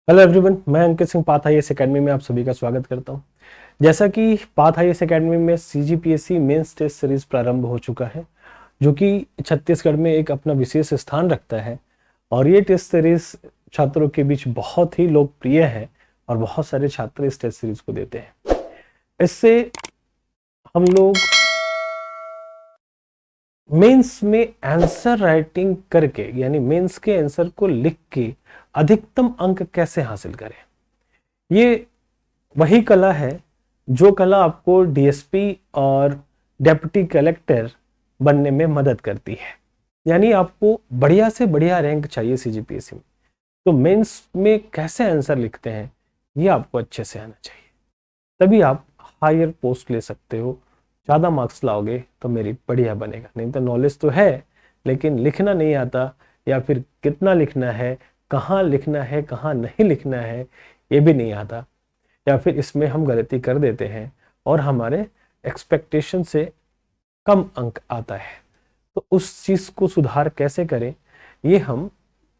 Hello everyone, मैं Ankit Singh path IAS academy में आप सभी का स्वागत करता हूं। जैसा कि पाथ आईएएस एकेडमी में सीजीपीएससी मेंस टेस्ट सीरीज प्रारंभ हो चुका है, जो कि छत्तीसगढ़ में एक अपना विशेष स्थान रखता है। और ये टेस्ट सीरीज छात्रों के बीच बहुत ही लोकप्रिय है और बहुत सारे छात्र इस टेस्ट सीरीज को देते हैं। इससे हम लोग मेंस में आंसर राइटिंग करके, यानी मेंस के आंसर को लिख के अधिकतम अंक कैसे हासिल करें, ये वही कला है जो कला आपको डीएसपी और डेप्यूटी कलेक्टर बनने में मदद करती है। यानी आपको बढ़िया से बढ़िया रैंक चाहिए सीजीपीएससी में, तो मेंस में कैसे आंसर लिखते हैं ये आपको अच्छे से आना चाहिए, तभी आप हायर पोस्ट ले सकते हो। ज़्यादा मार्क्स लाओगे तो मेरिट बढ़िया बनेगा, नहीं तो नॉलेज तो है लेकिन लिखना नहीं आता, या फिर कितना लिखना है, कहाँ लिखना है, कहाँ नहीं लिखना है, ये भी नहीं आता, या फिर इसमें हम गलती कर देते हैं और हमारे एक्सपेक्टेशन से कम अंक आता है। तो उस चीज़ को सुधार कैसे करें, ये हम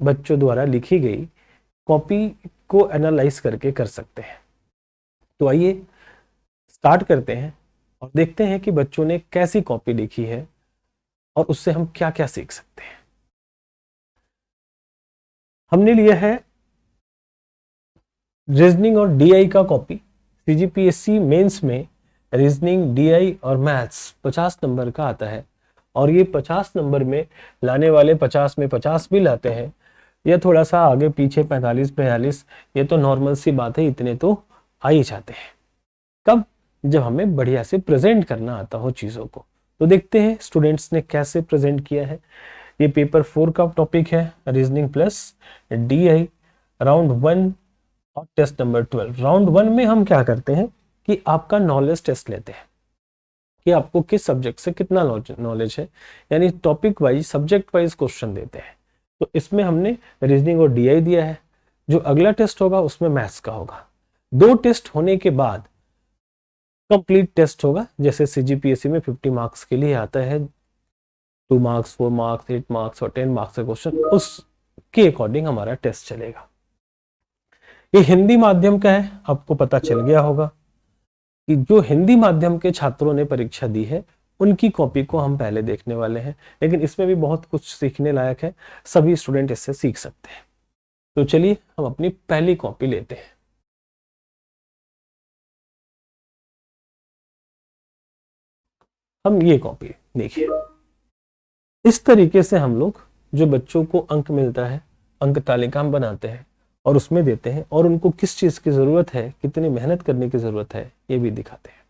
बच्चों द्वारा लिखी गई कॉपी को एनालाइज करके कर सकते हैं। तो आइए स्टार्ट करते हैं और देखते हैं कि बच्चों ने कैसी कॉपी लिखी है और उससे हम क्या क्या सीख सकते हैं। हमने लिया है रीजनिंग और डीआई का कॉपी। सीजीपीएससी मेंस में रीजनिंग, डीआई और मैथ्स 50 नंबर का आता है, और ये 50 नंबर में लाने वाले 50 में 50 भी लाते हैं, या थोड़ा सा आगे पीछे 45-42, ये तो नॉर्मल सी बात है, इतने तो आ ही जाते हैं। कब? जब हमें बढ़िया से प्रेजेंट करना आता हो चीज़ों को। तो देखते हैं स्टूडेंट्स ने कैसे प्रेजेंट किया है। ये पेपर 4 का टॉपिक है, रीजनिंग प्लस डीआई, राउंड 1 और टेस्ट नंबर 12। राउंड 1 में हम क्या करते हैं कि आपका नॉलेज टेस्ट लेते हैं कि आपको किस सब्जेक्ट से कितना नॉलेज है, यानी topic wise, subject wise question देते हैं। तो इसमें हमने रीजनिंग और डीआई दिया है। जो अगला टेस्ट होगा उसमें मैथ्स का होगा। 2 टेस्ट होने के बाद कंप्लीट टेस्ट होगा। जैसे सीजीपीएससी में 50 मार्क्स के लिए आता है, 2 मार्क्स, 4 मार्क्स, 8 मार्क्स और 10 मार्क्स का क्वेश्चन, उसके अकॉर्डिंग हमारा टेस्ट चलेगा। ये हिंदी माध्यम का है, आपको पता चल गया होगा कि जो हिंदी माध्यम के छात्रों ने परीक्षा दी है उनकी कॉपी को हम पहले देखने वाले हैं, लेकिन इसमें भी बहुत कुछ सीखने लायक है, सभी स्टूडेंट इससे सीख सकते हैं। तो चलिए हम अपनी पहली कॉपी लेते हैं। हम ये कॉपी देखिए, इस तरीके से हम लोग जो बच्चों को अंक मिलता है, अंक तालिका हम बनाते हैं और उसमें देते हैं, और उनको किस चीज़ की ज़रूरत है, कितनी मेहनत करने की ज़रूरत है, ये भी दिखाते हैं।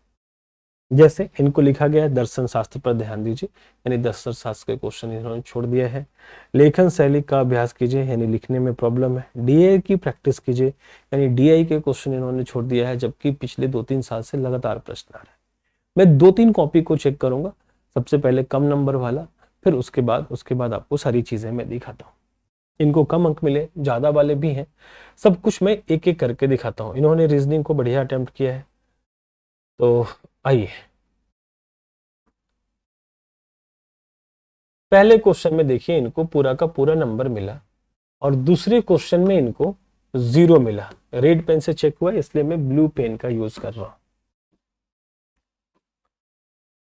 जैसे इनको लिखा गया है दर्शन शास्त्र पर ध्यान दीजिए, यानी दर्शन शास्त्र के क्वेश्चन इन्होंने छोड़ दिया है। लेखन शैली का अभ्यास कीजिए, यानी लिखने में प्रॉब्लम है। डीआई की प्रैक्टिस कीजिए, यानी डीआई के क्वेश्चन इन्होंने छोड़ दिया है, जबकि पिछले 2-3 साल से लगातार प्रश्न आ रहे हैं। मैं 2-3 कॉपी को चेक करूंगा, सबसे पहले कम नंबर वाला, फिर उसके बाद आपको सारी चीजें मैं दिखाता हूँ। इनको कम अंक मिले, ज्यादा वाले भी हैं, सब कुछ मैं एक एक करके दिखाता हूँ। इन्होंने रीजनिंग को बढ़िया अटेम्प्ट किया है, तो आइए पहले क्वेश्चन में देखिए, इनको पूरा का पूरा नंबर मिला, और दूसरे क्वेश्चन में इनको 0 मिला। रेड पेन से चेक हुआ, इसलिए मैं ब्लू पेन का यूज कर रहा हूं।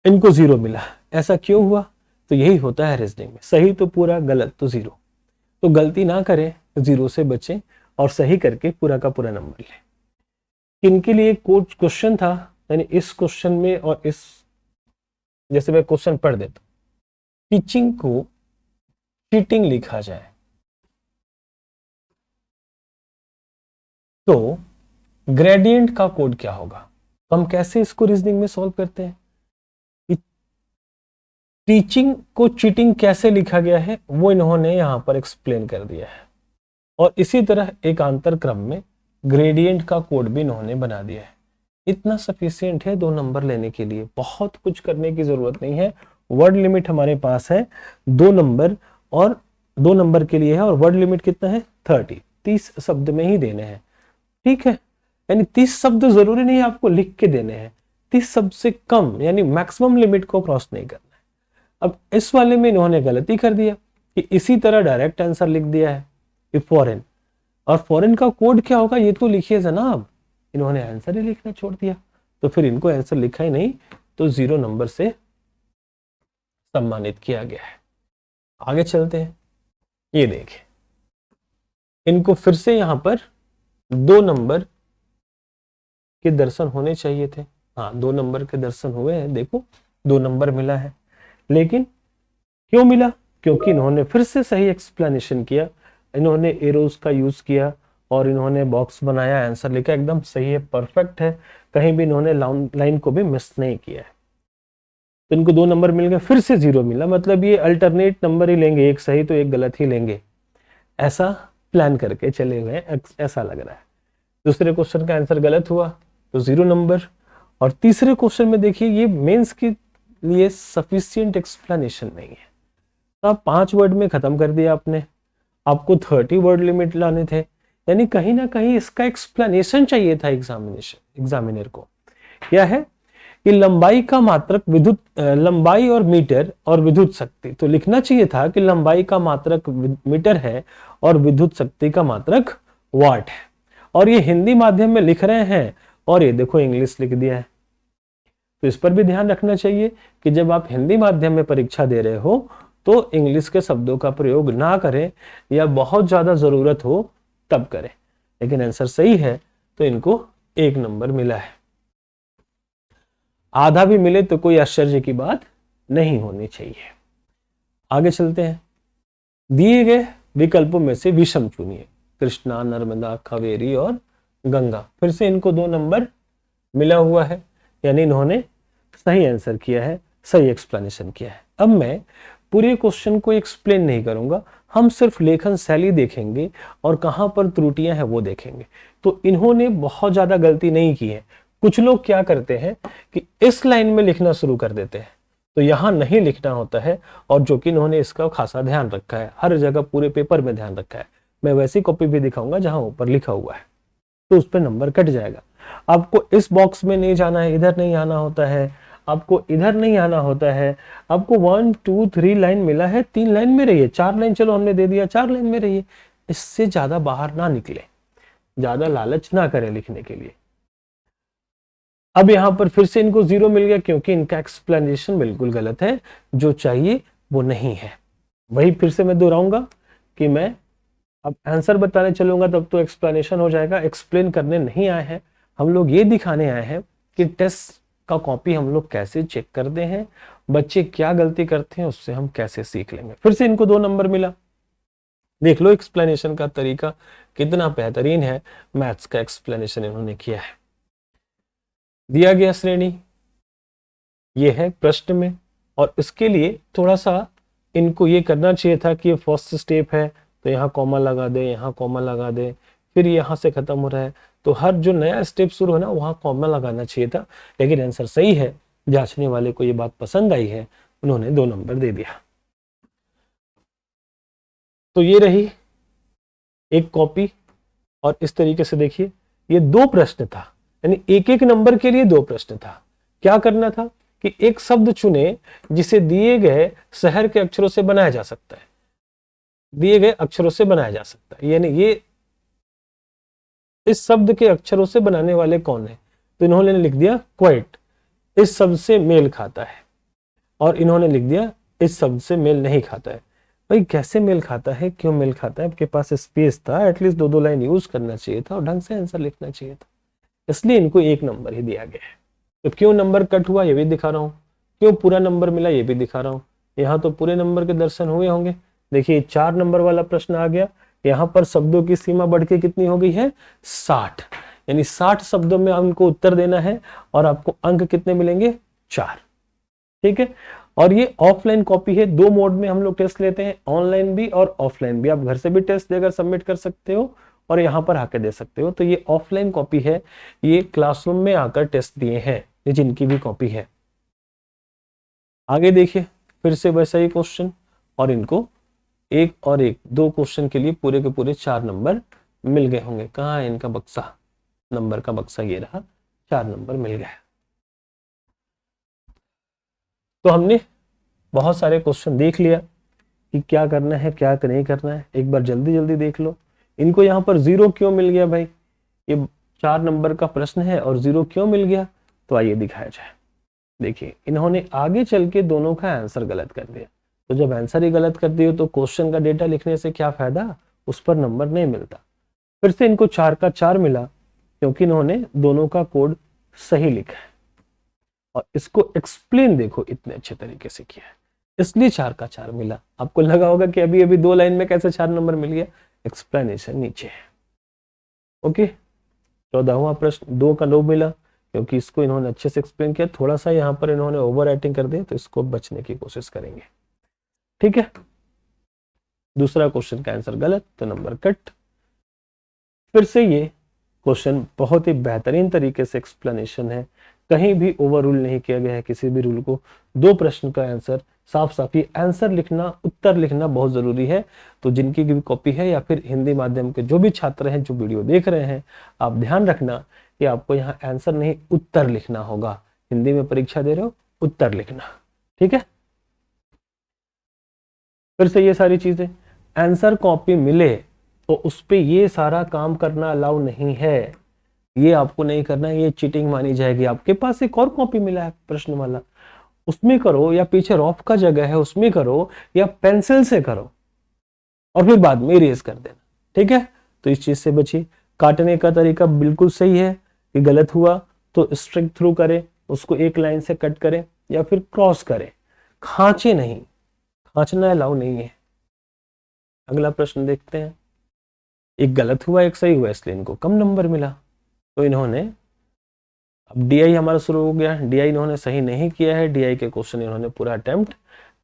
इनको 0 मिला, ऐसा क्यों हुआ? तो यही होता है रीजनिंग में, सही तो पूरा, गलत तो 0। तो गलती ना करें, 0 से बचें और सही करके पूरा का पूरा नंबर लें। इनके लिए कुछ क्वेश्चन था, यानी इस क्वेश्चन में और इस, जैसे मैं क्वेश्चन पढ़ देता हूं, टीचिंग को चीटिंग लिखा जाए तो ग्रेडियंट का कोड क्या होगा? तो हम कैसे इसको रीजनिंग में सॉल्व करते हैं? टीचिंग को चीटिंग कैसे लिखा गया है वो इन्होंने यहां पर एक्सप्लेन कर दिया है, और इसी तरह एक आंतर क्रम में ग्रेडियंट का कोड भी इन्होंने बना दिया है। इतना सफिशियंट है 2 नंबर लेने के लिए, बहुत कुछ करने की जरूरत नहीं है। वर्ड लिमिट हमारे पास है 2 नंबर, और 2 नंबर के लिए है, और वर्ड लिमिट कितना है? 30 शब्द में ही देने हैं, ठीक है। यानी 30 शब्द जरूरी नहीं है आपको लिख के देने हैं, 30 शब्द से कम, यानी मैक्सिमम लिमिट को क्रॉस नहीं करना है। अब इस वाले में इन्होंने गलती कर दिया कि इसी तरह डायरेक्ट आंसर लिख दिया है, फॉरेन, और फॉरेन का कोड क्या होगा ये तो लिखिए जनाब। इन्होंने आंसर ही लिखना छोड़ दिया, तो फिर इनको आंसर लिखा ही नहीं, तो 0 नंबर से सम्मानित किया गया है। आगे चलते हैं। ये देखिए, इनको फिर से यहां पर 2 नंबर के दर्शन होने चाहिए थे। हाँ, 2 नंबर के दर्शन हुए हैं, देखो 2 नंबर मिला है। लेकिन क्यों मिला? क्योंकि इन्होंने फिर से सही एक्सप्लेनेशन किया, इन्होंने एरोज का यूज किया और इन्होंने बॉक्स बनाया, आंसर लिखा, एकदम सही है, परफेक्ट है, कहीं भी इन्होंने लाइन को भी मिस नहीं किया है। तो इनको 2 नंबर मिल गए, फिर से 0 मिला, मतलब ये अल्टरनेट नंबर ही लेंगे, एक सही तो एक गलत ही लेंगे, ऐसा प्लान करके चले हुए हैं, ऐसा लग रहा है। दूसरे क्वेश्चन का आंसर गलत हुआ तो 0 नंबर। और तीसरे क्वेश्चन में देखिए, ये मेंस के लिए सफिशिएंट एक्सप्लेनेशन नहीं है, तो आप 5 वर्ड में खत्म कर दिया आपने, आपको 30 वर्ड लिमिट लाने थे, यानी कहीं ना कहीं इसका एक्सप्लेनेशन चाहिए था एग्जामिनर को। क्या है कि लंबाई का मात्रक विद्युत लंबाई और मीटर और विद्युत शक्ति, तो लिखना चाहिए था कि लंबाई का मात्रक मीटर है और विद्युत शक्ति का मात्रक वाट है। और ये हिंदी माध्यम में लिख रहे हैं और ये देखो इंग्लिश लिख दिया है। तो इस पर भी ध्यान रखना चाहिए कि जब आप हिंदी माध्यम में परीक्षा दे रहे हो तो इंग्लिश के शब्दों का प्रयोग ना करें, या बहुत ज्यादा जरूरत हो तब करें। लेकिन आंसर सही है तो इनको 1 नंबर मिला है। आधा भी मिले तो कोई आश्चर्य की बात नहीं होनी चाहिए। आगे चलते हैं। दिए गए विकल्पों में से विषम चुनिए, कृष्णा, नर्मदा, कावेरी और गंगा। फिर से इनको 2 नंबर मिला हुआ है, यानी इन्होंने सही आंसर किया है, सही एक्सप्लेनेशन किया है। अब मैं पूरे क्वेश्चन को एक्सप्लेन नहीं करूंगा, हम सिर्फ लेखन शैली देखेंगे और कहां पर त्रुटियां हैं वो देखेंगे। तो इन्होंने बहुत ज्यादा गलती नहीं की है। कुछ लोग क्या करते हैं कि इस लाइन में लिखना शुरू कर देते हैं, तो यहां नहीं लिखना होता है, और जो कि इन्होंने इसका खासा ध्यान रखा है, हर जगह पूरे पेपर में ध्यान रखा है। मैं वैसी कॉपी भी दिखाऊंगा जहां ऊपर लिखा हुआ है, तो उस पर नंबर कट जाएगा। आपको इस बॉक्स में नहीं जाना है, इधर नहीं आना होता है, आपको इधर नहीं आना होता है। आपको 1 2 3 लाइन मिला है, 3 लाइन में रहिए, 4 लाइन चलो हमने दे दिया, 4 लाइन में रहिए, इससे ज्यादा बाहर ना निकले, ज्यादा लालच ना करें लिखने के लिए। अब यहां पर फिर से इनको 0 मिल गया, क्योंकि इनका एक्सप्लेनेशन बिल्कुल गलत है, जो चाहिए वो नहीं है। वही फिर से मैं दोहराऊंगा कि मैं अब आंसर बताने चलूंगा तब तो एक्सप्लेनेशन हो जाएगा। एक्सप्लेन करने नहीं आए हैं हम लोग, ये दिखाने आए हैं कि टेस्ट का कॉपी हम लोग कैसे चेक करते हैं, बच्चे क्या गलती करते हैं उससे हम कैसे सीख लेंगे। फिर से इनको 2 नंबर मिला। देख लो एक्सप्लेनेशन का तरीका कितना बेहतरीन है, मैथ्स का एक्सप्लेनेशन इन्होंने किया है। दिया गया श्रेणी ये है प्रश्न में, और इसके लिए थोड़ा सा इनको ये करना चाहिए था कि ये फर्स्ट स्टेप है तो यहाँ कॉमा लगा दे, यहाँ कॉमा लगा दे, फिर यहाँ से खत्म हो रहा है तो हर जो नया स्टेप शुरू है ना वहाँ कॉमा लगाना चाहिए था। लेकिन आंसर सही है, जांचने वाले को ये बात पसंद आई है, उन्होंने 2 नंबर दे दिया। तो ये रही एक कॉपी, और इस तरीके से देखिए ये 2 प्रश्न था, यानी एक एक नंबर के लिए 2 प्रश्न था। क्या करना था कि एक शब्द चुने जिसे दिए गए शहर के अक्षरों से बनाया जा सकता है, दिए गए अक्षरों से बनाया जा सकता है, यानी ये इस शब्द के अक्षरों से बनाने वाले कौन है, तो इन्होंने लिख दिया क्वाइट, इस शब्द से मेल खाता है, और इन्होंने लिख दिया इस शब्द से मेल नहीं खाता है। भाई कैसे मेल खाता है, क्यों मेल खाता है? आपके पास स्पेस था, एटलीस्ट 2 लाइन यूज करना चाहिए था और ढंग से आंसर लिखना चाहिए था, इसलिए इनको 1 नंबर ही दिया गया है। तो क्यों नंबर कट हुआ ये भी दिखा रहा हूं, क्यों पूरा नंबर मिला ये भी दिखा रहा हूं। यहाँ तो पूरे नंबर के दर्शन हुए होंगे। देखिए 4 नंबर वाला प्रश्न आ गया, यहाँ पर शब्दों की सीमा बढ़ के कितनी हो गई है 60, यानी 60 शब्दों में हमको उत्तर देना है और आपको अंक कितने मिलेंगे 4। ठीक है, और ये ऑफलाइन कॉपी है, 2 मोड में हम लोग टेस्ट लेते हैं, ऑनलाइन भी और ऑफलाइन भी। आप घर से भी टेस्ट देकर सबमिट कर सकते हो और यहाँ पर आकर दे सकते हो। तो ये ऑफलाइन कॉपी है, ये क्लासरूम में आकर टेस्ट दिए हैं, ये जिनकी भी कॉपी है। आगे देखिए फिर से वैसा ही क्वेश्चन, और इनको 1 और 1 2 क्वेश्चन के लिए पूरे के पूरे 4 नंबर मिल गए होंगे। कहाँ है इनका बक्सा, नंबर का बक्सा ये रहा, 4 नंबर मिल गया। तो हमने बहुत सारे क्वेश्चन देख लिया कि क्या करना है क्या नहीं करना है। एक बार जल्दी जल्दी देख लो, इनको यहाँ पर 0 क्यों मिल गया भाई? ये 4 नंबर का प्रश्न है और 0 क्यों मिल गया? तो आइए दिखाया जाए। देखिए, इन्होंने आगे चल के दोनों का आंसर गलत कर दिया। तो जब आंसर ही गलत कर दिए तो क्वेश्चन का डेटा लिखने से क्या फायदा, उस पर नंबर नहीं मिलता। फिर से इनको 4 का 4 मिला क्योंकि इन्होंने दोनों का कोड सही लिखा है और इसको एक्सप्लेन देखो इतने अच्छे तरीके से किया है, इसलिए 4 का 4 मिला। आपको लगा होगा कि अभी अभी 2 लाइन में कैसे 4 नंबर मिल गया, एक्सप्लेनेशन नीचे है। ओके, 14वां प्रश्न 2 का 9 मिला क्योंकि इसको इन्होंने अच्छे से एक्सप्लेन किया। थोड़ा सा यहाँ पर इन्होंने ओवर राइटिंग कर दिया तो इसको बचने की कोशिश करेंगे। ठीक है, दूसरा क्वेश्चन का आंसर गलत तो नंबर कट। फिर से ये क्वेश्चन बहुत ही बेहतरीन तरीके से एक्सप्लेनेशन है, कहीं भी ओवर रूल नहीं किया गया है किसी भी रूल को। 2 प्रश्न का आंसर साफ साफ, ये आंसर लिखना, उत्तर लिखना बहुत जरूरी है। तो जिनकी भी कॉपी है या फिर हिंदी माध्यम के जो भी छात्र हैं जो वीडियो देख रहे हैं, आप ध्यान रखना कि आपको यहाँ आंसर नहीं उत्तर लिखना होगा। हिंदी में परीक्षा दे रहे हो, उत्तर लिखना। ठीक है, फिर से ये सारी चीजें, आंसर कॉपी मिले तो उस पे ये सारा काम करना अलाउ नहीं है, ये आपको नहीं करना है, ये चीटिंग मानी जाएगी। आपके पास एक और कॉपी मिला है प्रश्न वाला, उसमें करो, या पीछे रफ का जगह है उसमें करो, या पेंसिल से करो और फिर बाद में इरेज कर देना। ठीक है, तो इस चीज से बचिए। काटने का तरीका बिल्कुल सही है कि गलत हुआ तो स्ट्रिक थ्रू करें, उसको एक लाइन से कट करें या फिर क्रॉस करें, खांचे नहीं, खांचना अलाउ नहीं है। अगला प्रश्न देखते हैं। एक गलत हुआ एक सही हुआ, इसलिए इनको कम नंबर मिला। तो इन्होंने, अब डीआई हमारा शुरू हो गया, डीआई इन्होंने सही नहीं किया है, डीआई के क्वेश्चन इन्होंने पूरा अटेम्प्ट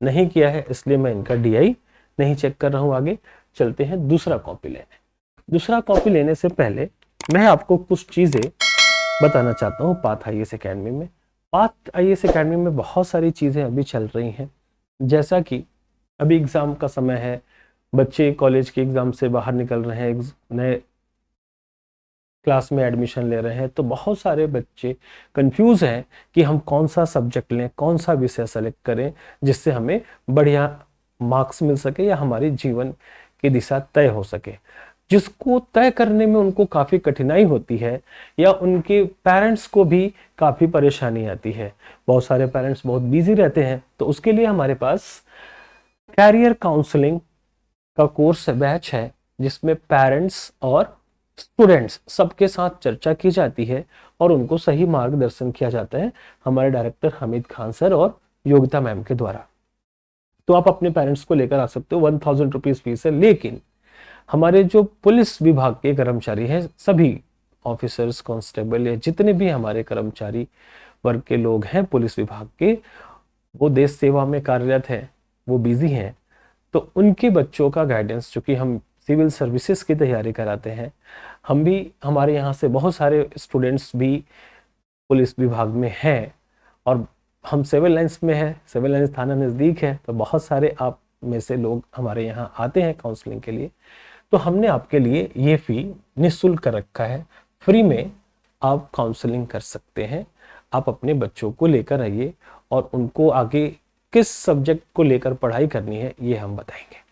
नहीं किया है, इसलिए मैं इनका डीआई नहीं चेक कर रहा हूं। आगे चलते हैं दूसरा कॉपी लेने। दूसरा कॉपी लेने से पहले मैं आपको कुछ चीजें बताना चाहता हूँ पाथ आईएएस एकेडमी में। पाथ आईएएस एकेडमी में बहुत सारी चीजें अभी चल रही हैं, जैसा कि अभी एग्जाम का समय है, बच्चे कॉलेज के एग्जाम से बाहर निकल रहे हैं, नए क्लास में एडमिशन ले रहे हैं, तो बहुत सारे बच्चे कंफ्यूज हैं कि हम कौन सा सब्जेक्ट लें, कौन सा विषय सेलेक्ट करें जिससे हमें बढ़िया मार्क्स मिल सके या हमारी जीवन की दिशा तय हो सके। जिसको तय करने में उनको काफ़ी कठिनाई होती है या उनके पेरेंट्स को भी काफ़ी परेशानी आती है। बहुत सारे पेरेंट्स बहुत बिजी रहते हैं, तो उसके लिए हमारे पास कैरियर काउंसलिंग का कोर्स बैच है जिसमें पेरेंट्स और स्टूडेंट्स सबके साथ चर्चा की जाती है और उनको सही मार्गदर्शन किया जाता है हमारे डायरेक्टर हमीद खान सर और योगिता मैम के द्वारा। तो आप अपने पेरेंट्स को लेकर आ सकते हो, 1000 रुपीज फीस है। लेकिन हमारे जो पुलिस विभाग के कर्मचारी हैं, सभी ऑफिसर्स, कांस्टेबल या जितने भी हमारे कर्मचारी वर्ग के लोग हैं पुलिस विभाग के, वो देश सेवा में कार्यरत हैं, वो बिजी हैं, तो उनके बच्चों का गाइडेंस, चूंकि हम सिविल सर्विसेज की तैयारी कराते हैं, हम भी, हमारे यहाँ से बहुत सारे स्टूडेंट्स भी पुलिस विभाग में हैं और हम सिविल लाइंस में हैं, सिविल लाइंस थाना नज़दीक है, तो बहुत सारे आप में से लोग हमारे यहाँ आते हैं काउंसलिंग के लिए। तो हमने आपके लिए ये फी निःशुल्क कर रखा है, फ्री में आप काउंसलिंग कर सकते हैं। आप अपने बच्चों को लेकर आइए और उनको आगे किस सब्जेक्ट को लेकर पढ़ाई करनी है ये हम बताएंगे।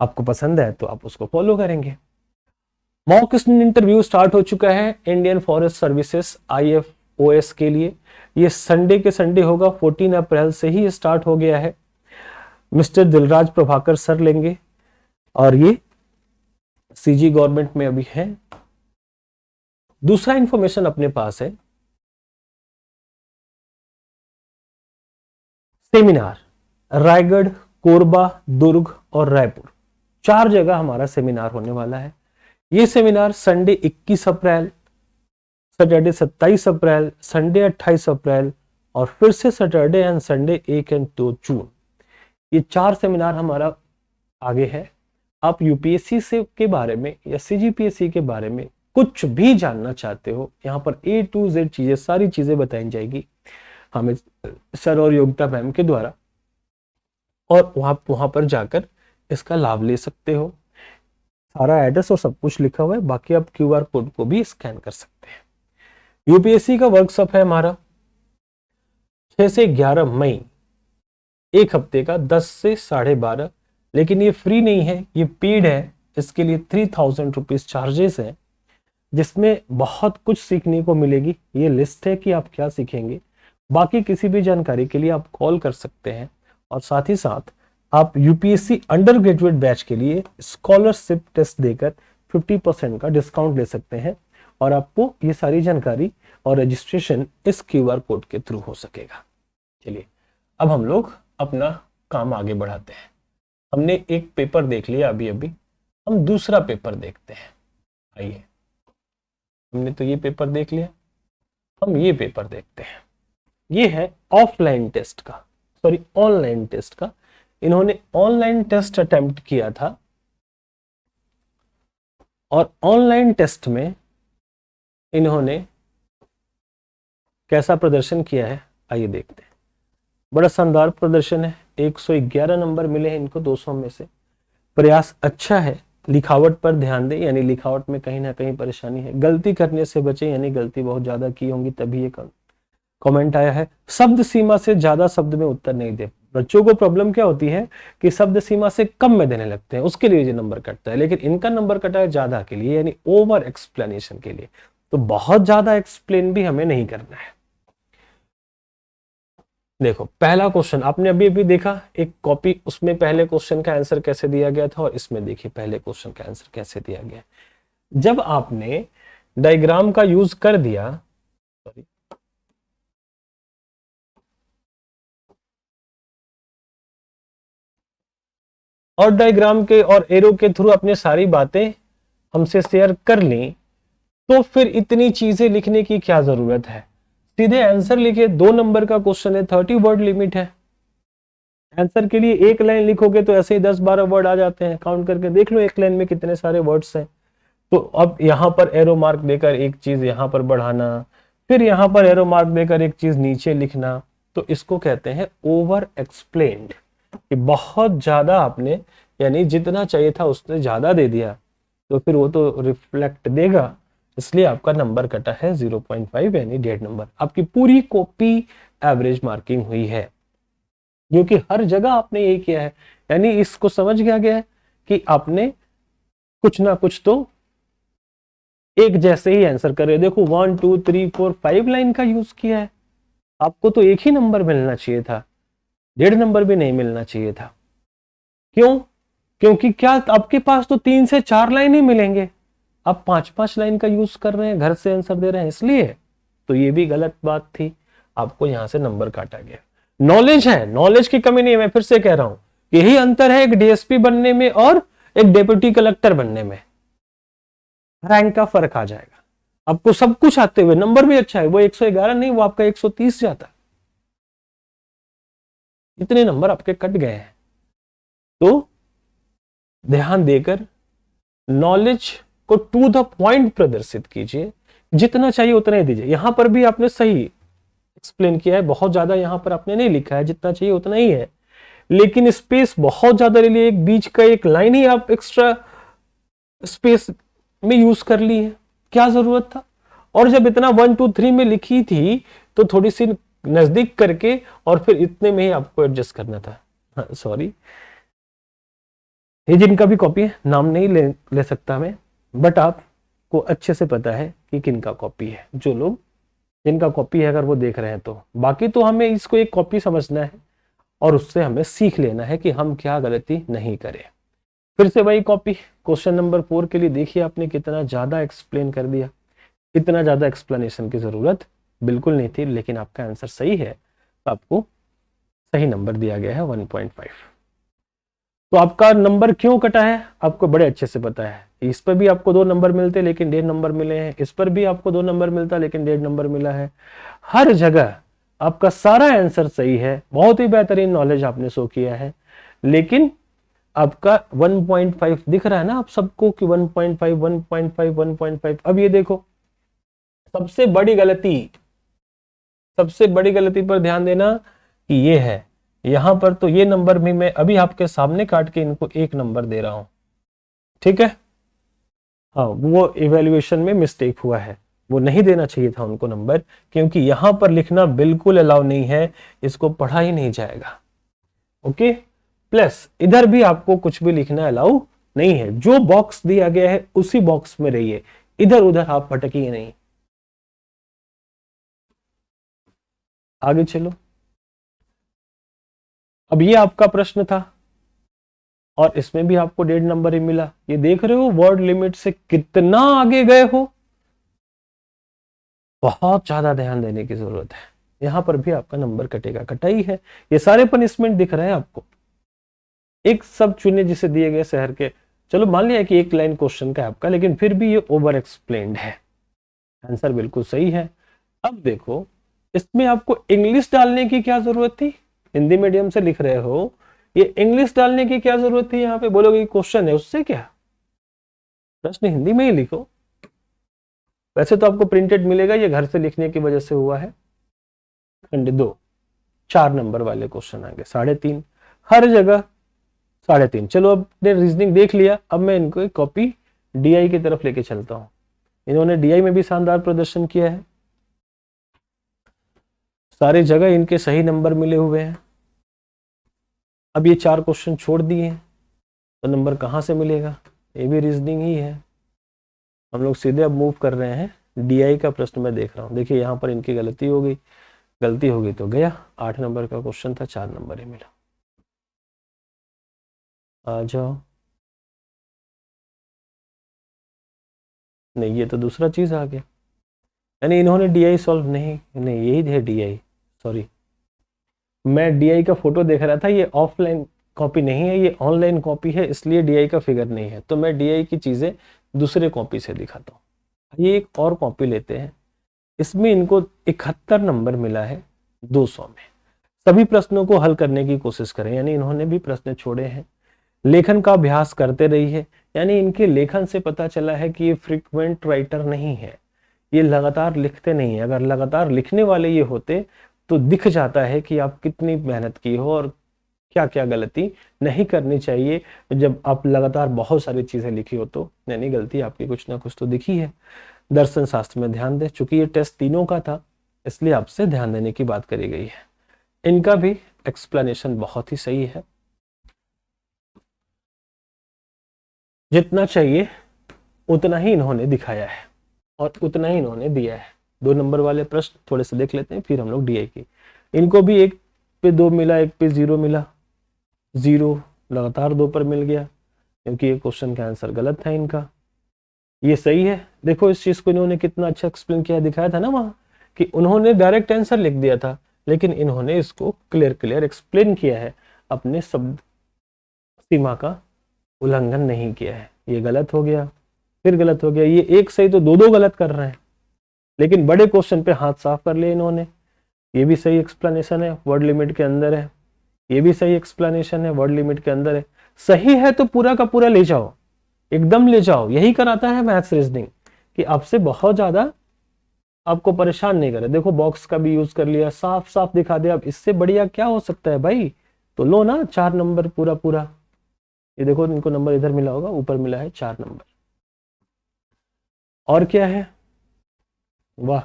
आपको पसंद है तो आप उसको फॉलो करेंगे। मॉक इंटरव्यू स्टार्ट हो चुका है इंडियन फॉरेस्ट सर्विसेज IFOS के लिए। ये संडे के संडे होगा, 14 अप्रैल से ही स्टार्ट हो गया है। मिस्टर दिलराज प्रभाकर सर लेंगे और ये CG गवर्नमेंट में अभी है। दूसरा इंफॉर्मेशन अपने पास है, सेमिनार रायगढ़, कोरबा, दुर्ग और रायपुर, 4 जगह हमारा सेमिनार होने वाला है। ये सेमिनार संडे 21 अप्रैल, सैटरडे 27 अप्रैल, संडे 28 अप्रैल और फिर से सैटरडे एंड संडे 1 और 2 जून। ये 4 सेमिनार हमारा आगे है। आप UPSC से के बारे में या CGPSC के बारे में कुछ भी जानना चाहते हो, यहाँ पर A to Z चीजें, सारी चीजें बताई जाएगी हमें सर और योगिता मैम के द्वारा, और वहां पर जाकर इसका लाभ ले सकते हो। सारा एड्रेस और सब कुछ लिखा हुआ है, बाकी आप QR कोड को भी स्कैन कर सकते हैं। UPSC का वर्कशॉप है हमारा 6 से 11 मई, एक हफ्ते का 10 से 12:30, लेकिन ये फ्री नहीं है, ये पेड है। इसके लिए 3000 रुपीज चार्जेस है, जिसमें बहुत कुछ सीखने को मिलेगी। ये लिस्ट है कि आप क्या सीखेंगे। बाकी किसी भी जानकारी के लिए आप कॉल कर सकते हैं, और साथ ही साथ आप यूपीएससी अंडर ग्रेजुएट बैच के लिए स्कॉलरशिप टेस्ट देकर 50% का डिस्काउंट ले सकते हैं, और आपको ये सारी जानकारी और रजिस्ट्रेशन इस क्यूआर कोड के थ्रू हो सकेगा। चलिए अब हम लोग अपना काम आगे बढ़ाते हैं। हमने एक पेपर देख लिया अभी अभी, हम दूसरा पेपर देखते हैं। आइए, हमने तो ये पेपर देख लिया, हम ये पेपर देखते हैं। ये है ऑफलाइन टेस्ट का, सॉरी ऑनलाइन टेस्ट का। इन्होंने ऑनलाइन टेस्ट अटेम्प्ट किया था, और ऑनलाइन टेस्ट में इन्होंने कैसा प्रदर्शन किया है आइए देखते हैं। बड़ा शानदार प्रदर्शन है, 111 नंबर मिले हैं इनको 200 में से। प्रयास अच्छा है, लिखावट पर ध्यान दें, यानी लिखावट में कहीं ना कहीं परेशानी है। गलती करने से बचे, यानी गलती बहुत ज्यादा की होंगी तभी ये कमेंट आया है। शब्द सीमा से ज्यादा शब्द में उत्तर नहीं दे। बच्चों को प्रॉब्लम क्या होती है कि शब्द सीमा से कम में देने लगते हैं, उसके लिए ये नंबर कटता है। लेकिन इनका नंबर कटा है ज्यादा के लिए, यानी ओवर एक्सप्लेनेशन के लिए। तो बहुत ज्यादा एक्सप्लेन भी हमें नहीं करना है। देखो पहला क्वेश्चन आपने अभी अभी देखा, एक कॉपी, उसमें पहले क्वेश्चन का आंसर कैसे दिया गया था, और इसमें देखिए पहले क्वेश्चन का आंसर कैसे दिया गया। जब आपने डायग्राम का यूज कर दिया, सॉरी, और डायग्राम के और एरो के थ्रू अपने सारी बातें हमसे शेयर कर ली, तो फिर इतनी चीजें लिखने की क्या जरूरत है। सीधे आंसर लिखे। 2 नंबर का क्वेश्चन है, 30 वर्ड लिमिट है। आंसर के लिए एक लाइन लिखोगे तो ऐसे ही 10-12 वर्ड आ जाते हैं। काउंट करके देख लो एक लाइन में कितने सारे वर्ड्स हैं। तो अब यहाँ पर एरो मार्क देकर एक चीज यहाँ पर बढ़ाना, फिर यहाँ पर एरो मार्क देकर एक चीज नीचे लिखना, तो इसको कहते हैं ओवर एक्सप्लेन्ड। बहुत ज्यादा आपने, यानी जितना चाहिए था उसने ज्यादा दे दिया, तो फिर वो तो रिफ्लेक्ट देगा। इसलिए आपका नंबर कटा है 0.5, यानी 1.5 नंबर। आपकी पूरी कॉपी एवरेज मार्किंग हुई है, क्योंकि हर जगह आपने यही किया है। यानी इसको समझ गया गया है कि आपने कुछ ना कुछ तो एक जैसे ही आंसर कर रहे। देखो 1 2 3 4 5 लाइन का यूज किया है। आपको तो एक ही नंबर मिलना चाहिए था, 1.5 नंबर भी नहीं मिलना चाहिए था। क्यों? क्योंकि क्या आपके पास तो 3 से 4 लाइन ही मिलेंगे, आप 5-5 लाइन का यूज कर रहे हैं, घर से आंसर दे रहे हैं, इसलिए। तो ये भी गलत बात थी, आपको यहां से नंबर काटा गया। नॉलेज है, नॉलेज की कमी नहीं है। मैं फिर से कह रहा हूं, यही अंतर है एक डीएसपी बनने में और एक डेप्यूटी कलेक्टर बनने में। रैंक का फर्क आ जाएगा। आपको सब कुछ आते हुए नंबर भी अच्छा है, वो 111 नहीं, वो आपका 130 जाता। इतने नंबर आपके कट गए हैं। तो ध्यान देकर नॉलेज को टू द पॉइंट प्रदर्शित कीजिए, जितना चाहिए उतना ही दीजिए। यहां पर भी आपने सही एक्सप्लेन किया है, बहुत ज्यादा यहां पर आपने नहीं लिखा है, जितना चाहिए उतना ही है। लेकिन स्पेस बहुत ज्यादा ले लिए, एक बीच का एक लाइन ही आप एक्स्ट्रा स्पेस में यूज कर ली है, क्या जरूरत था। और जब इतना 1 2 3 में लिखी थी तो थोड़ी सी नजदीक करके और फिर इतने में ही आपको एडजस्ट करना था। सॉरी, ये जिनका भी कॉपी है, नाम नहीं ले सकता मैं, बट आपको अच्छे से पता है कि किनका कॉपी है। जो लोग जिनका कॉपी है अगर वो देख रहे हैं तो, बाकी तो हमें इसको एक कॉपी समझना है और उससे हमें सीख लेना है कि हम क्या गलती नहीं करें। फिर से वही कॉपी, क्वेश्चन नंबर 4 के लिए देखिए आपने कितना ज्यादा एक्सप्लेन कर दिया। इतना ज्यादा एक्सप्लेनेशन की जरूरत बिल्कुल नहीं थी, लेकिन आपका आंसर सही है तो आपको सही नंबर दिया गया है 1.5। तो आपका नंबर क्यों कटा है आपको बड़े अच्छे से पता है। इस पर भी आपको 2 नंबर मिलते लेकिन 1.5 नंबर मिले हैं, इस पर भी आपको 2 नंबर मिलता लेकिन 1.5 नंबर मिला है। हर जगह आपका सारा आंसर सही है, बहुत ही बेहतरीन नॉलेज आपने शो किया है, लेकिन आपका 1.5 दिख रहा है ना आप सबको कि 1.5 1.5 1.5। अब ये देखो सबसे बड़ी गलती पर ध्यान देना कि ये है, यहां पर तो ये नंबर भी मैं अभी आपके सामने काट के इनको 1 नंबर दे रहा हूं, ठीक है। हाँ, वो इवैल्यूएशन में मिस्टेक हुआ है, वो नहीं देना चाहिए था उनको नंबर, क्योंकि यहां पर लिखना बिल्कुल अलाउ नहीं है, इसको पढ़ा ही नहीं जाएगा। ओके, प्लस इधर भी आपको कुछ भी लिखना अलाउ नहीं है। जो बॉक्स दिया गया है उसी बॉक्स में रहिए, इधर उधर आप भटकिए नहीं। आगे चलो। अब ये आपका प्रश्न था और इसमें भी आपको 1.5 नंबर ही मिला। ये देख रहे हो वर्ड लिमिट से कितना आगे गए हो, बहुत ज्यादा ध्यान देने की जरूरत है। यहां पर भी आपका नंबर कटेगा, कटाई है। ये सारे पनिशमेंट दिख रहे हैं आपको। एक सब चुने जिसे दिए गए शहर के, चलो मान लिया कि एक लाइन क्वेश्चन का आपका, लेकिन फिर भी ये ओवर एक्सप्लेन्ड है। आंसर बिल्कुल सही है। अब देखो इसमें आपको इंग्लिश डालने की क्या जरूरत थी, हिंदी मीडियम से लिख रहे हो, ये इंग्लिश डालने की क्या जरूरत थी। यहाँ पे बोलोगे क्वेश्चन है उससे क्या, प्रश्न हिंदी में ही लिखो। वैसे तो आपको प्रिंटेड मिलेगा, ये घर से लिखने की वजह से हुआ है। खंड 2 4 नंबर वाले क्वेश्चन आएंगे, 3.5 हर जगह 3.5। चलो अब ने रीजनिंग देख लिया, अब मैं इनको एक कॉपी डीआई की तरफ लेके चलता हूं। इन्होंने डीआई में भी शानदार प्रदर्शन किया है, सारी जगह इनके सही नंबर मिले हुए हैं। अब ये 4 क्वेश्चन छोड़ दिए हैं तो नंबर कहां से मिलेगा, ये भी रीजनिंग ही है। हम लोग सीधे अब मूव कर रहे हैं डीआई का प्रश्न मैं देख रहा हूं। देखिए यहां पर इनकी गलती हो गई, गलती होगी तो गया। 8 नंबर का क्वेश्चन था, 4 नंबर ही मिला। आ जाओ। नहीं ये तो दूसरा चीज आ गया, यानी इन्होंने डीआई सॉल्व नहीं, यही है डीआई, सॉरी मैं डीआई का फोटो देख रहा था, ये ऑफलाइन कॉपी नहीं है, ये ऑनलाइन कॉपी है, इसलिए डीआई का फिगर नहीं है। तो मैं डीआई की चीजें दूसरे कॉपी से दिखाता हूँ। ये एक और कॉपी लेते हैं, इसमें इनको 71 नंबर मिला है 200 में। सभी प्रश्नों को हल करने की कोशिश करें, यानी इन्होंने भी प्रश्न छोड़े हैं। लेखन का अभ्यास करते रहिए, यानी इनके लेखन से पता चला है कि ये फ्रीक्वेंट राइटर नहीं है, ये लगातार लिखते नहीं है। अगर लगातार लिखने वाले ये होते तो दिख जाता है कि आप कितनी मेहनत की हो और क्या क्या गलती नहीं करनी चाहिए। जब आप लगातार बहुत सारी चीजें लिखी हो तो यानी गलती आपकी कुछ ना कुछ तो दिखी है। दर्शन शास्त्र में ध्यान दें, चूंकि ये टेस्ट तीनों का था इसलिए आपसे ध्यान देने की बात करी गई है। इनका भी एक्सप्लेनेशन बहुत ही सही है, जितना चाहिए उतना ही इन्होंने दिखाया है और उतना ही इन्होंने दिया है। 2 नंबर वाले प्रश्न थोड़े से देख लेते हैं, फिर हम लोग डीआई की। इनको भी 1 पे 2 मिला, 1 पे 0 मिला, 0 लगातार 2 पर मिल गया क्योंकि ये क्वेश्चन का आंसर गलत था इनका। ये सही है, देखो इस चीज को इन्होंने कितना अच्छा एक्सप्लेन किया, दिखाया था ना वहां कि उन्होंने डायरेक्ट आंसर लिख दिया था, लेकिन इन्होंने इसको क्लियर एक्सप्लेन किया है, अपने शब्द सीमा का उल्लंघन नहीं किया है। ये गलत हो गया, फिर गलत हो गया, ये एक सही तो 2 गलत कर रहे हैं, लेकिन बड़े क्वेश्चन पे हाथ साफ कर लिए इन्होंने। ये भी सही एक्सप्लेनेशन है, वर्ड लिमिट के अंदर है। ये भी सही एक्सप्लेनेशन है, वर्ड लिमिट के अंदर है। सही है तो पूरा का पूरा ले जाओ, एकदम ले जाओ। यही कराता है मैथ्स रीजनिंग कि आपसे बहुत ज्यादा आपको परेशान नहीं करे। देखो बॉक्स का भी यूज कर लिया, साफ साफ दिखा दिया, अब इससे बढ़िया क्या हो सकता है भाई। तो लो ना 4 नंबर पूरा पूरा। ये देखो इनको नंबर इधर मिला होगा, ऊपर मिला है 4 नंबर। और क्या है, वाह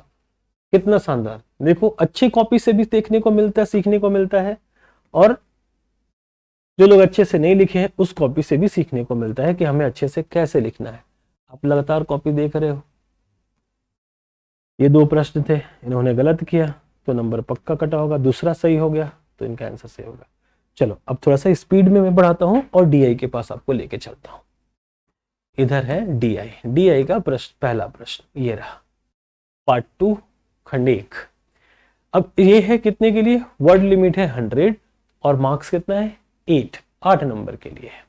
कितना शानदार। देखो अच्छी कॉपी से भी देखने को मिलता है, सीखने को मिलता है, और जो लोग अच्छे से नहीं लिखे हैं उस कॉपी से भी सीखने को मिलता है कि हमें अच्छे से कैसे लिखना है। आप लगातार कॉपी देख रहे हो। ये 2 प्रश्न थे, इन्होंने गलत किया तो नंबर पक्का कटा होगा, दूसरा सही हो गया तो इनका आंसर सही होगा। चलो अब थोड़ा सा स्पीड में मैं बढ़ाता हूं और डीआई के पास आपको लेके चलता हूं। इधर है डीआई का प्रश्न, पहला प्रश्न ये रहा, पार्ट 2 खंड 1। अब ये है कितने के लिए, वर्ड लिमिट है 100 और मार्क्स कितना है 8 नंबर के लिए है।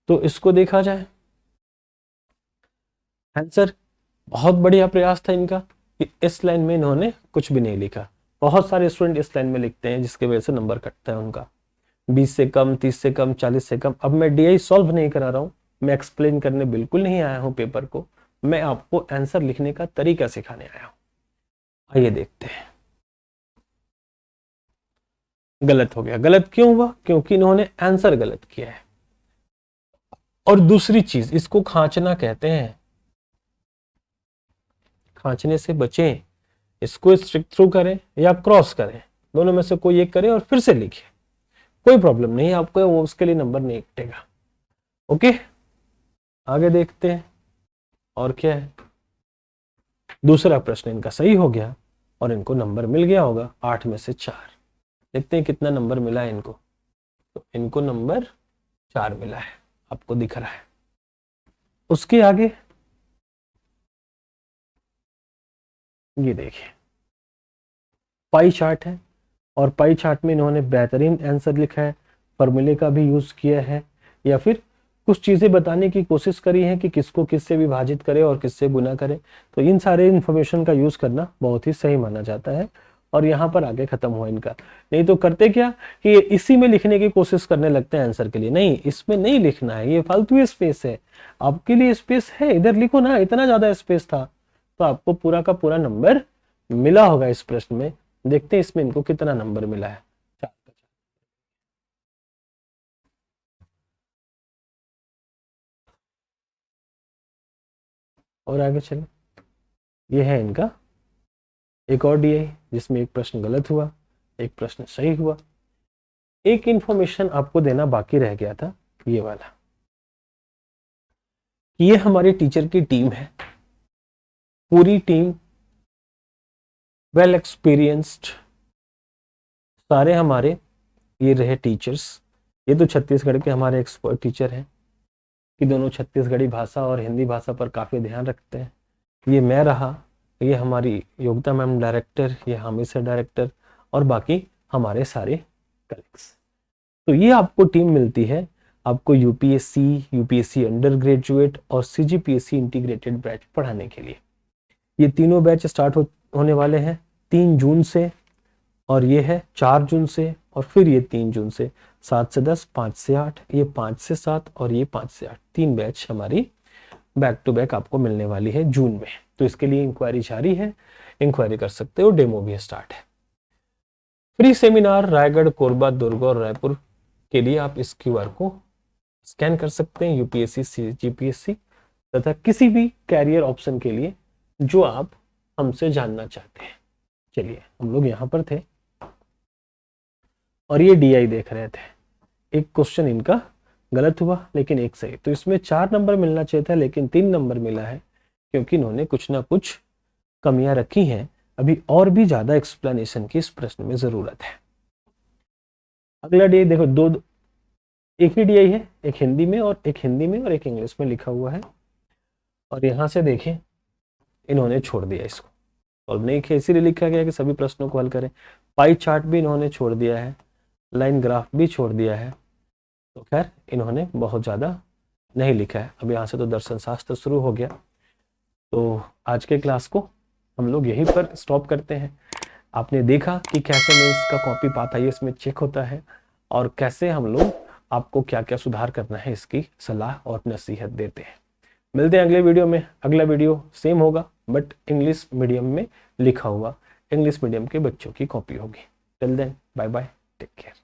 तो इसको देखा जाए, आंसर बहुत बढ़िया प्रयास था इनका कि इस लाइन में इन्होंने कुछ भी नहीं लिखा। बहुत सारे स्टूडेंट इस लाइन में लिखते हैं जिसकी वजह से नंबर कटता है उनका, 20 से कम, 30 से कम, 40 से कम। अब मैं डीआई सॉल्व नहीं करा रहा हूं, मैं एक्सप्लेन करने बिल्कुल नहीं आया हूं पेपर को, मैं आपको आंसर लिखने का तरीका सिखाने आया हूं। आइए देखते हैं। गलत हो गया, गलत क्यों हुआ, क्योंकि इन्होंने आंसर गलत किया है। और दूसरी चीज, इसको खांचना कहते हैं, खांचने से बचें। इसको स्ट्रिक थ्रू करें या क्रॉस करें, दोनों में से कोई एक करें और फिर से लिखें, कोई प्रॉब्लम नहीं है आपको, वो उसके लिए नंबर नहीं कटेगा। ओके आगे देखते हैं और क्या है। दूसरा प्रश्न इनका सही हो गया और इनको नंबर मिल गया होगा 8 में से 4। देखते हैं कितना नंबर मिला है इनको। तो इनको नंबर 4 मिला है, आपको दिख रहा है। उसके आगे ये देखिए पाई चार्ट है और पाई चार्ट में इन्होंने बेहतरीन आंसर लिखा है, फॉर्मूले का भी यूज किया है या फिर कुछ चीजें बताने की कोशिश करी है कि किसको किससे विभाजित करे और किससे गुना करे। तो इन सारे इंफॉर्मेशन का यूज करना बहुत ही सही माना जाता है और यहाँ पर आगे खत्म हुआ इनका। नहीं तो करते क्या कि इसी में लिखने की कोशिश करने लगते हैं आंसर के लिए। नहीं, इसमें नहीं लिखना है, ये फालतू स्पेस है। आपके लिए स्पेस है, इधर लिखो ना, इतना ज्यादा स्पेस था। तो आपको पूरा का पूरा नंबर मिला होगा इस प्रश्न में। देखते हैं इसमें इनको कितना नंबर मिला है। और आगे चले, ये है इनका एक और डीआई जिसमें एक प्रश्न गलत हुआ, एक प्रश्न सही हुआ। एक इंफॉर्मेशन आपको देना बाकी रह गया था, ये वाला। ये हमारी टीचर की टीम है, पूरी टीम वेल एक्सपीरियंस्ड, सारे हमारे ये रहे टीचर्स। ये तो छत्तीसगढ़ के हमारे एक्सपर्ट टीचर हैं कि दोनों छत्तीसगढ़ी भाषा और हिंदी भाषा पर काफ़ी ध्यान रखते हैं। ये मैं रहा, ये हमारी योगिता मैम डायरेक्टर, ये हामिद सर डायरेक्टर और बाकी हमारे सारे कलीग्स। तो ये आपको टीम मिलती है आपको यूपीएससी अंडर ग्रेजुएट और सीजीपीएससी इंटीग्रेटेड बैच पढ़ाने के लिए। ये तीनों बैच स्टार्ट होने वाले हैं 3 जून से, और ये है 4 जून से, और फिर ये 3 जून से। 7 से 10, 5 से 8, ये 5 से 7 और ये 5 से 8, 3 बैच हमारी बैक टू बैक आपको मिलने वाली है जून में। तो इसके लिए इंक्वायरी जारी है, इंक्वायरी कर सकते हो, डेमो भी स्टार्ट है। फ्री सेमिनार रायगढ़, कोरबा, दुर्ग और रायपुर के लिए आप इस क्यूआर को स्कैन कर सकते हैं, यूपीएससी सीजीपीएससी तथा किसी भी कैरियर ऑप्शन के लिए जो आप हमसे जानना चाहते हैं। चलिए, हम लोग यहाँ पर थे और ये डीआई देख रहे थे। एक क्वेश्चन इनका गलत हुआ लेकिन एक सही, तो इसमें 4 नंबर मिलना चाहिए था लेकिन 3 नंबर मिला है क्योंकि इन्होंने कुछ ना कुछ कमियां रखी हैं। अभी और भी ज्यादा एक्सप्लेनेशन की इस प्रश्न में जरूरत है। अगला डीआई देखो, दो एक ही डीआई है, एक हिंदी में और एक इंग्लिश में लिखा हुआ है। और यहां से देखें, इन्होंने छोड़ दिया इसको और नहीं किया, इसीलिए लिखा गया कि सभी प्रश्नों को हल करें। पाई चार्ट भी इन्होंने छोड़ दिया है, लाइन ग्राफ भी छोड़ दिया है। तो खैर इन्होंने बहुत ज़्यादा नहीं लिखा है। अब यहाँ से तो दर्शन शास्त्र शुरू हो गया। तो आज के क्लास को हम लोग यहीं पर स्टॉप करते हैं। आपने देखा कि कैसे मेंस का कॉपी पाथ आईएएस में चेक होता है और कैसे हम लोग आपको क्या क्या सुधार करना है इसकी सलाह और नसीहत देते हैं। मिलते हैं अगले वीडियो में। अगला वीडियो सेम होगा बट इंग्लिश मीडियम में लिखा हुआ, इंग्लिश मीडियम के बच्चों की कॉपी होगी। Till then, bye bye, take care.